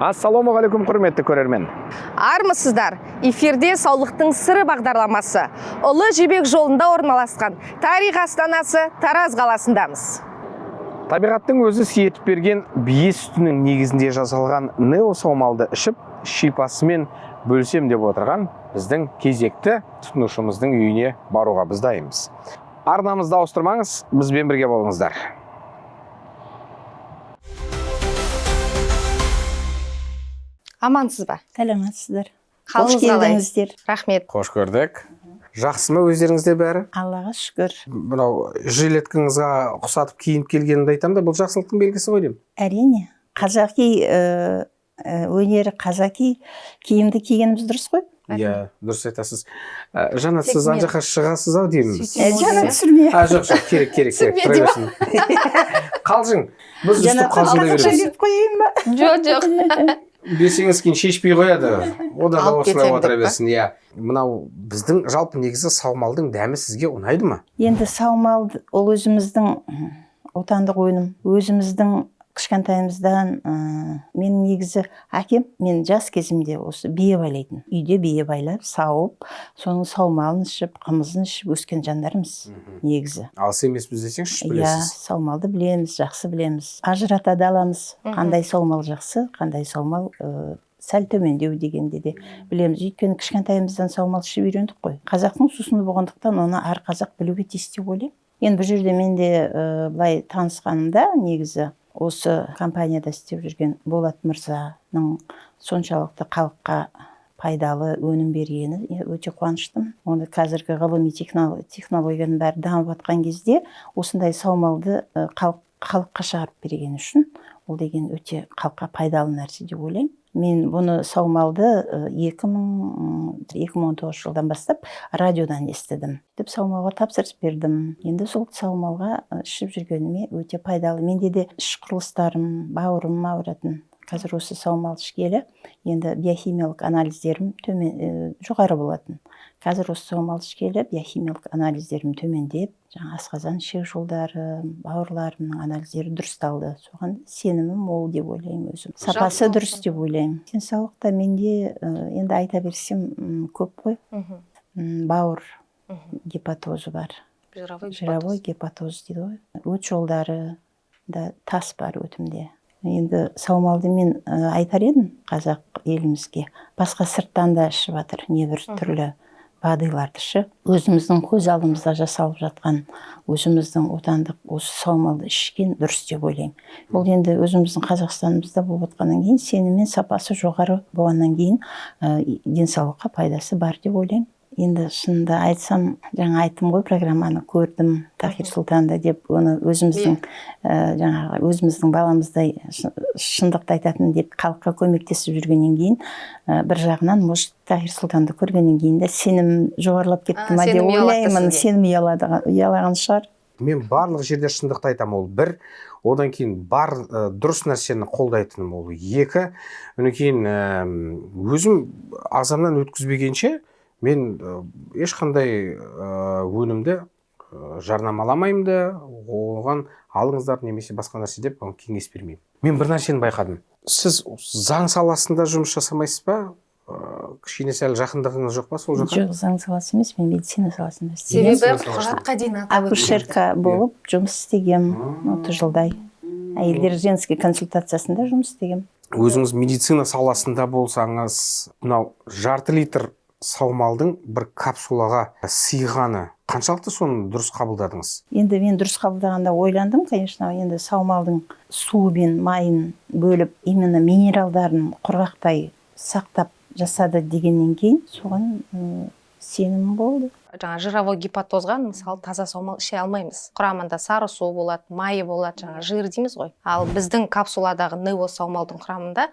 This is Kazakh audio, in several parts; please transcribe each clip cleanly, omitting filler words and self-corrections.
Ассалаумағалейкум, құрметті көрермен. Армысыздар, эфирде саулықтың сыры бағдарламасы. Ұлы жібек жолында орналасқан тарих астанасы Тараз қаласындамыз. Табиғаттың өзі сиетіп берген бие сүтінің негізінде жасалған нео саумалды ішіп, шипасымен бөлсем деп отырған біздің кезекті тұтынушымыздың үйіне баруға біз дайынбыз. Арнамызды ауыстырмаңыз, бізбен бірге болыңыздар. Амансыз ба? Сәлеметсіздер. Қош келдіңіздер. Рахмет. Қош көрдік. Жақсы ма өздеріңізде бәрі? Аллаға шүкір. Мынау жилеткаңызға ұқсатып киініп келгенімді айтам да, бұл жақсылықтың белгісі ғой деймін. Әрине. Қазақи өнері, қазақи киімді кигеніміз дұрыс қой? Иә, дұрыс айтасыз. Жанат, сіз ан жаққа шығасыз ау деймін. Жанат түсірме. Жоқ, керек. Тұра берсін. Қалжың. Біз үстіп қалжыңдай береміз. Жанат қойайын ба? Жоқ. Берсеңіз кейін шешпей қояды. Одан да осылай отыра берсін. Мынау біздің жалпы негізі саумалдың дәмі сізге ұнайды ма? Енді саумал ол өзіміздің отандық өнім, өзіміздің кішкентайымыздан мен негізі әкем, мен жас кезімде осы бие байлайтын. Үйде бие байлап, сауып, соның саумалын ішіп, қымызын ішіп өскен жандарымыз негізі. Алыс емеспіз десеңізші, Иә, білесіз. саумалды білеміз, жақсы білеміз. Ажырата да аламыз, қандай саумал жақсы, қандай саумал сәл төмендеу дегенде де білеміз. Өйткені кішкентайымыздан саумал ішіп үйрендік қой. Қазақтың сусыны болғандықтан оны әр қазақ білуге тиіс деп ойлаймын. Енді бұл жерде мен де былай танысқанымда негізі осы компанияда істеп жүрген Болат мырзаның соншалықты халыққа пайдалы өнім бергені өте қуаныштымын. Оны қазіргі ғылыми технологияның бәрі дамып жатқан кезде осындай саумалды халыққа шығарып берген үшін ол деген өте халыққа пайдалы нәрсе деп ойлаймын. Мен бұны саумалды 2019 жылдан бастап радиодан естідім. Деп саумалға тапсырыс бердім. Енді сол саумалға ішіп жүргеніме өте пайдалы. Менде де іш құрылыстарым, бауырым ауыратын. Қазір осы саумал ішкелі, енді биохимиялық анализдерім жоғары болатын. Қазір осы саумал ішкелі, биохимиялық анализдерім төмендеп, асқазан ішек жолдары, бауырларымның анализдері дұрысталды. Соған сенімім мол деп ойлаймын өзім. Сапасы дұрыс деп ойлаймын. Денсаулықта менде енді айта берсем көп қой. Бауыр гепатозы бар. Жировой гепатоз дейді ғой. Өт жолдары да тас бар өтімде. Енді саумалды мен айтар едім қазақ елімізге. Басқа сырттан да ішіп жатыр, небір түрлі бадиларды ішіп. Өзіміздің көз алдымызда жасалып жатқан, өзіміздің отандық осы саумалды ішкен дұрыс деп ойлаймын. Ол енді өзіміздің Қазақстанымызда болып жатқаннан кейін сеніммен сапасы жоғары болғаннан кейін денсаулыққа пайдасы бар деп ойлаймын. Енді шынында айтсам, жаңа айттым ғой, программаны көрдім Тахир Сұлтанда деп, оны өзіміздің өзіміздің баламыздай шындықты айтатын деп халыққа көмектесіп жүргеннен кейін, бір жағынан может Тахир Сұлтанды көргеннен кейін де сенім жоғарылап кетті ма деп ойлаймын, сенім ұялаған шығар. Мен барлық жерде шындықты айтам, ол бір, одан кейін бар дұрыс нәрсені қолдайтыным ол екі, одан кейін өзім ағзамнан өткізбегенше мен ешқандай өнімді жарнамаламаймын да, оған алыңыздар немесе басқа нәрсе деп кеңес бермеймін. Мен бір нәрсені байқадым. Сіз заң саласында жұмыс жасамайсыз ба? Кішкене сәл жақындығыңыз жоқ па сол жаққа? Жоқ, заң саласы емес, мен медицина саласында істегем. Себебі құжатқа дейін акушерка болып жұмыс істегем 30 жылдай. Әйелдер женский консультациясында жұмыс істегем. Өзіңіз медицина саласында болсаңыз, мынау жарты литр саумалдың бір капсулаға сыйғаны қаншалықты соны дұрыс қабылдадыңыз? Енді мен дұрыс қабылдағанда ойландым, конечно, енді саумалдың суы мен майын бөліп, именно минералдарын құрғақтай сақтап жасады дегеннен кейін соған сенім болды. Жаңа жировой гепатозға мысалы таза саумал іше алмаймыз. Құрамында сары су болады, майы болады, жаңа жир дейміз ғой. Ал біздің капсуладағы нео саумалдың құрамында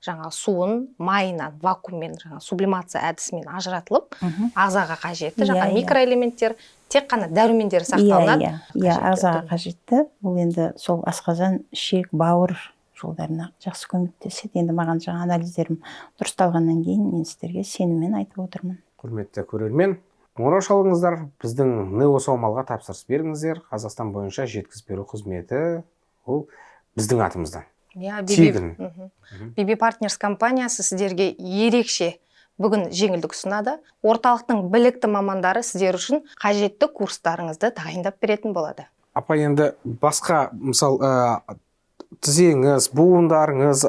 жаңа суын майынан вакууммен жаңа сублимация әдісімен ажыратылып, ағзаға қажетті жаңа микроэлементтер, тек қана дәрумендері сақталынады. Иә, ағзаға қажетті. Бұл енді сол асқазан, ішек, бауыр жолдарына жақсы көмектеседі. Енді маған жаңа анализдерім дұрысталғаннан кейін мен сіздерге сеніммен айтып отырмын. Құрметті көрермен, қоңырау шалыңыздар, біздің нео саумалға тапсырыс беріңіздер. Қазақстан бойынша жеткізіп беру қызметі ол біздің атымыздан. Иә, тегін. BB Partners компаниясы сіздерге ерекше бүгін жеңілдік ұсынады. Орталықтың білікті мамандары сіздер үшін қажетті курстарыңызды тағайындап беретін болады. Апа, енді басқа, мысал, тізеңіз, буындарыңыз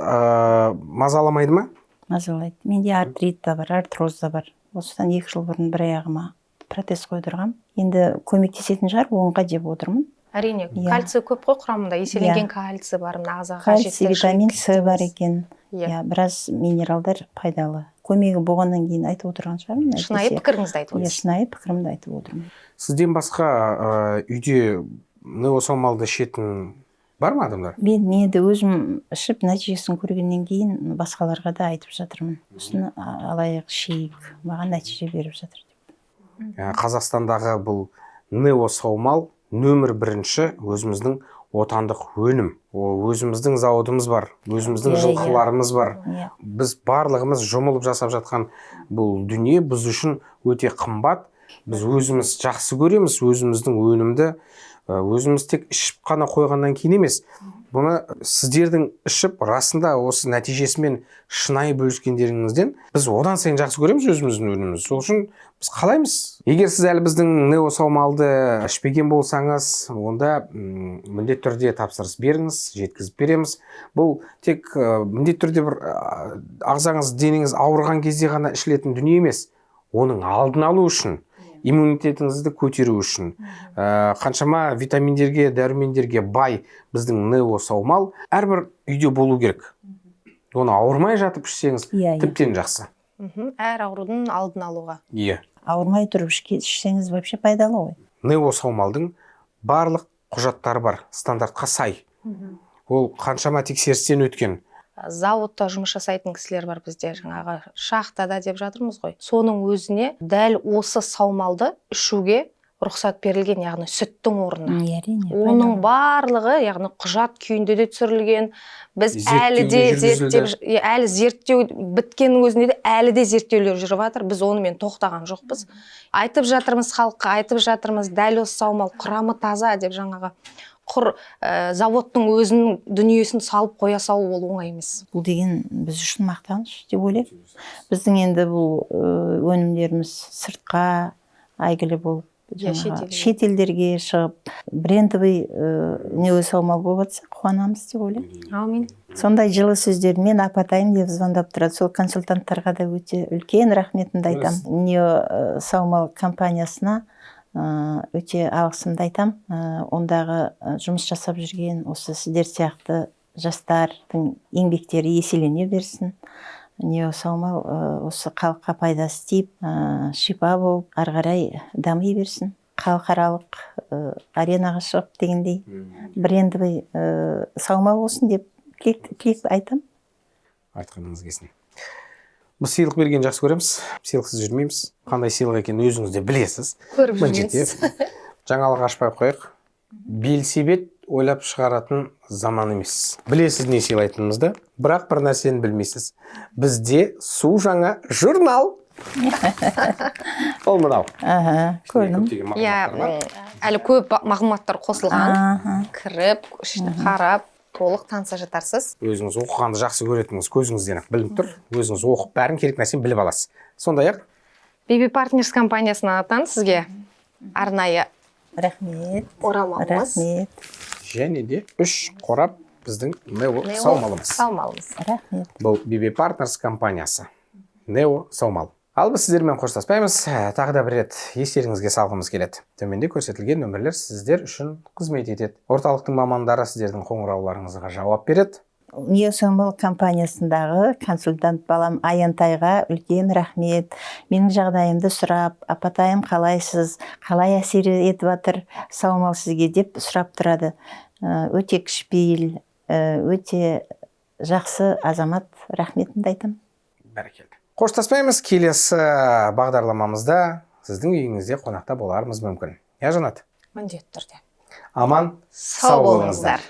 мазаламайды ма? Мазалайды. Менде артрит та бар, артроз да бар. Осыдан 2 жыл бұрын бір аяғыма протез қойдырғам. Енді көмектесетін шығар, оңға деп отырмын. Әрине, Иә. кальций көп қой құрамында, еселенген кальций бар, ағзаға Кальций, қажетті витамин С бар екен. Иә. Біраз минералдар пайдалы. Көмегі болғаннан кейін айтып отырған шығармын. Шынайы пікіріңізді айтып отырсыз. Шынайы пікірімді айтып отырмын. Сізден басқа үйде неосомалды ішетін бар ма адамдар? Мен енді өзім ішіп нәтижесін көргеннен кейін басқаларға да айтып жатырмын. Осыны алайық, ішейік, маған нәтиже беріп жатыр деп. Қазақстандағы бұл неосаумал нөмір 1 өзіміздің отандық өнім. Өзіміздің зауытымыз бар, өзіміздің жылқыларымыз бар. Біз барлығымыз жұмылып жасап жатқан бұл дүние біз үшін өте қымбат. Біз өзіміз жақсы көреміз, өзіміздің өнімді өзіміз тек ішіп қана қойғаннан кейін емес. Бұны сіздердің ішіп, расында осы нәтижесімен шынайы бөліскендеріңізден біз одан сайын жақсы көреміз өзіміздің өнімімізді. Сол үшін біз қалаймыз. Егер сіз әлі біздің неосаумалды ішпеген болсаңыз, онда міндетті түрде тапсырыс беріңіз, жеткізіп береміз. Бұл тек міндетті түрде бір ағзаңыз, денеңіз ауырған кезде ғана ішілетін дүние емес. Оның алдын алу үшін, иммунитетіңізді көтеру үшін, қаншама витаминдерге, дәрумендерге бай біздің неосаумал әрбір үйде болу керек. Оны ауырмай жатып ішсеңіз, тіптен жақсы. Әр аурудың алдын алуға. Иә. Ауырмай тұрып ішсеңіз вообще пайдалы ғой. Неосаумалдың барлық құжаттары бар, стандартқа сай. Ол қаншама тексерістен өткен. Зауытта жұмыс жасайтын кісілер бар бізде, жаңағы шахтада деп жатырмыз ғой. Соның өзіне дәл осы саумалды ішуге рұқсат берілген, яғни сүттің орнына. Оның барлығы, яғни құжат күйінде де түсірілген. Біз әлі зерттеу біткеннің өзінде де әлі де зерттеулер жүріп жатыр. Біз онымен тоқтаған жоқпыз. Айтып жатырмыз халыққа, айтып жатырмыз, дәл осы саумал құрамы таза деп жаңағы құр заводтың өзінің дүниесін салып қоя салу ол оңай емес. Бұл деген біз үшін мақтаныш деп ойлаймын. Біздің енді бұл өнімдеріміз сыртқа әйгілі болып, шет елдерге шығып, брендовый неосаумал болып жатса, қуанамыз деп ойлаймын. Аумин. Сондай жылы сөздермен апатайым деп звондап тұрады. Сол консультанттарға да өте үлкен рахметімді айтамын. Неосаумал компаниясына өте алғысымды айтам. Ондағы жұмыс жасап жүрген осы сіздер сияқты жастардың еңбектері еселене берсін. Неосаумал осы халыққа пайдасы тиіп, шипа болып, ары қарай дами берсін. Халықаралық аренаға шығып дегендей брендовый саумал болсын деп тілек айтам. Айтқаныңыз келсін. Біз сыйлық берген жақсы көреміз, сыйлықсыз жүрмейміз. Қандай сыйлық екенін өзіңіз де білесіз. Көріп жүрмейсіз. Жаңалық ашпай қойық. Белсебет ойлап шығаратын заман емес. Білесіз не сыйлайтынымызды, бірақ бір нәрсені білмейсіз. Бізде су жаңа журнал. Ол мынау. Көрдім. Әлі көп мағлұматтар қосылған. Кіріп, қарап, толық таныса жатарсыз. Өзіңіз оқығанды жақсы көретініңіз көзіңізден ақ білініп тұр. Өзіңіз оқып бәрін керек нәрсені біліп аласыз. Сондай-ақ BB Partners компаниясынан атан сізге арнайы рахмет. Орамалымыз. Рахмет. Және де 3 қорап біздің неосаумалымыз. Рахмет. Бұл BB Partners компаниясы. Неосаумал. Ал біз сіздермен қоштаспаймыз. Тағы да бір рет естеріңізге салғымыз келеді. Төменде көрсетілген нөмірлер сіздер үшін қызмет етеді. Орталықтың мамандары сіздердің қоңырауларыңызға жауап береді. Неосаумал компаниясындағы консультант балам Аянтайға үлкен рахмет. Менің жағдайымды сұрап, апатайым қалайсыз, қалай әсер етіп жатыр саумал сізге деп сұрап тұрады. Өте кішіпейіл, өте жақсы азамат, рахметімді айтам. Бәрекелді. Қоштаспаймыз, келесі бағдарламамызда сіздің үйіңізде қонақта боларымыз мүмкін. Я Жанат? Міндетті түрде. Аман, Сау болыңыздар.